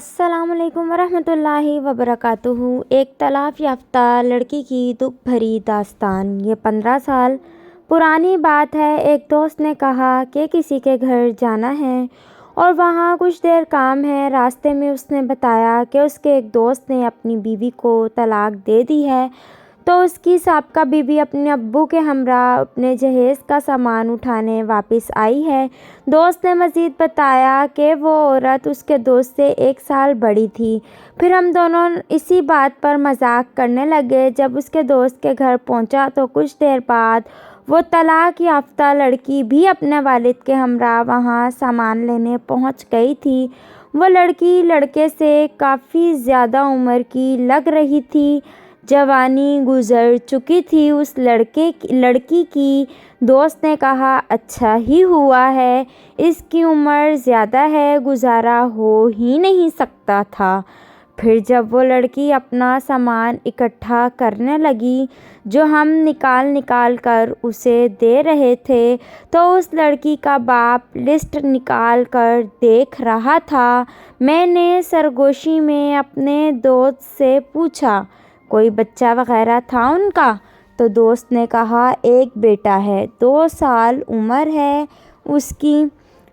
السلام علیکم ورحمۃ اللہ وبرکاتہ۔ ایک طلاق یافتہ لڑکی کی دکھ بھری داستان۔ یہ 15 سال پرانی بات ہے۔ ایک دوست نے کہا کہ کسی کے گھر جانا ہے اور وہاں کچھ دیر کام ہے۔ راستے میں اس نے بتایا کہ اس کے ایک دوست نے اپنی بیوی کو طلاق دے دی ہے، تو اس کی سابقہ بیوی اپنے ابو کے ہمراہ اپنے جہیز کا سامان اٹھانے واپس آئی ہے۔ دوست نے مزید بتایا کہ وہ عورت اس کے دوست سے 1 سال بڑی تھی۔ پھر ہم دونوں اسی بات پر مذاق کرنے لگے۔ جب اس کے دوست کے گھر پہنچا تو کچھ دیر بعد وہ طلاق یافتہ لڑکی بھی اپنے والد کے ہمراہ وہاں سامان لینے پہنچ گئی تھی۔ وہ لڑکی لڑکے سے کافی زیادہ عمر کی لگ رہی تھی، جوانی گزر چکی تھی۔ اس لڑکی کی دوست نے کہا، اچھا ہی ہوا ہے، اس کی عمر زیادہ ہے، گزارا ہو ہی نہیں سکتا تھا۔ پھر جب وہ لڑکی اپنا سامان اکٹھا کرنے لگی جو ہم نکال کر اسے دے رہے تھے، تو اس لڑکی کا باپ لسٹ نکال کر دیکھ رہا تھا۔ میں نے سرگوشی میں اپنے دوست سے پوچھا، کوئی بچہ وغیرہ تھا ان کا؟ تو دوست نے کہا، ایک بیٹا ہے، 2 سال عمر ہے اس کی۔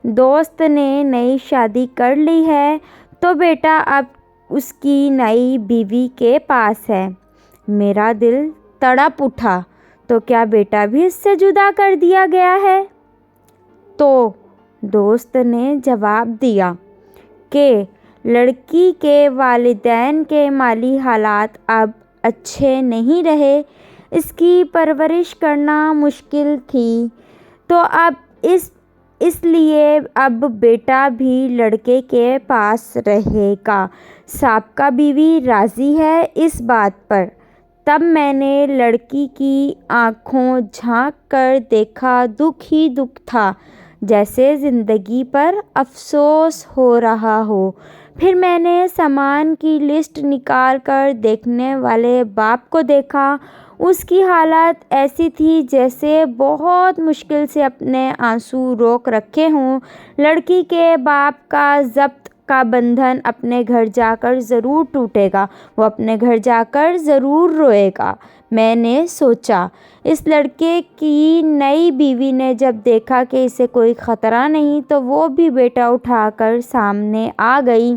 دوست نے نئی شادی کر لی ہے، تو بیٹا اب اس کی نئی بیوی کے پاس ہے۔ میرا دل تڑپ اٹھا، تو کیا بیٹا بھی اس سے جدا کر دیا گیا ہے؟ تو دوست نے جواب دیا کہ لڑکی کے والدین کے مالی حالات اب اچھے نہیں رہے، اس کی پرورش کرنا مشکل تھی، تو اب اس لیے اب بیٹا بھی لڑکے کے پاس رہے گا۔ سابقہ بیوی راضی ہے اس بات پر۔ تب میں نے لڑکی کی آنکھوں جھانک کر دیکھا، دکھ ہی دکھ تھا، جیسے زندگی پر افسوس ہو رہا ہو۔ پھر میں نے سامان کی لسٹ نکال کر دیکھنے والے باپ کو دیکھا۔ اس کی حالت ایسی تھی جیسے بہت مشکل سے اپنے آنسو روک رکھے ہوں۔ لڑکی کے باپ کا ضبط کا بندھن اپنے گھر جا کر ضرور ٹوٹے گا، وہ اپنے گھر جا کر ضرور روئے گا۔ میں نے سوچا، اس لڑکے کی نئی بیوی نے جب دیکھا کہ اسے کوئی خطرہ نہیں، تو وہ بھی بیٹا اٹھا کر سامنے آ گئی۔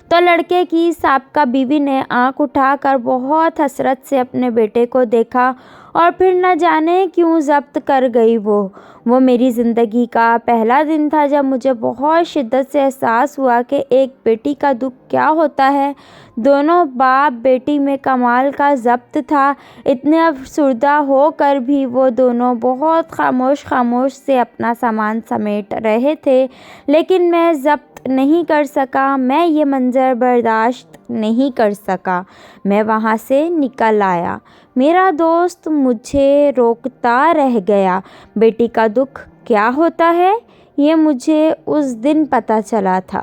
تو لڑکے کی سابقہ بیوی نے آنکھ اٹھا کر بہت حسرت سے اپنے بیٹے کو دیکھا، اور پھر نہ جانے کیوں ضبط کر گئی۔ وہ میری زندگی کا پہلا دن تھا جب مجھے بہت شدت سے احساس ہوا کہ ایک بیٹی کا دکھ کیا ہوتا ہے۔ دونوں باپ بیٹی میں کمال کا ضبط تھا۔ اتنے افسردہ ہو کر بھی وہ دونوں بہت خاموش سے اپنا سامان سمیٹ رہے تھے، لیکن میں ضبط نہیں کر سکا۔ میں یہ منظر برداشت نہیں کر سکا۔ میں وہاں سے نکل آیا۔ میرا دوست مجھے روکتا رہ گیا۔ بیٹی کا دکھ کیا ہوتا ہے، یہ مجھے اس دن پتہ چلا تھا۔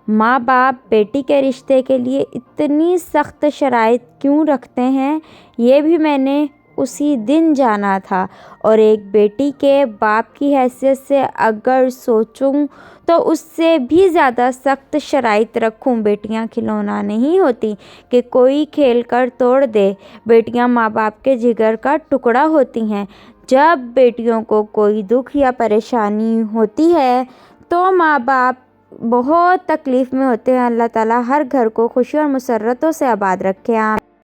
ماں باپ بیٹی کے رشتے کے لیے اتنی سخت شرائط کیوں رکھتے ہیں، یہ بھی میں نے اسی دن جانا تھا۔ اور ایک بیٹی کے باپ کی حیثیت سے اگر سوچوں تو اس سے بھی زیادہ سخت شرائط رکھوں۔ بیٹیاں کھلونا نہیں ہوتی کہ کوئی کھیل کر توڑ دے۔ بیٹیاں ماں باپ کے جگر کا ٹکڑا ہوتی ہیں۔ جب بیٹیوں کو کوئی دکھ یا پریشانی ہوتی ہے تو ماں باپ بہت تکلیف میں ہوتے ہیں۔ اللہ تعالیٰ ہر گھر کو خوشی اور مسرتوں سے آباد رکھے۔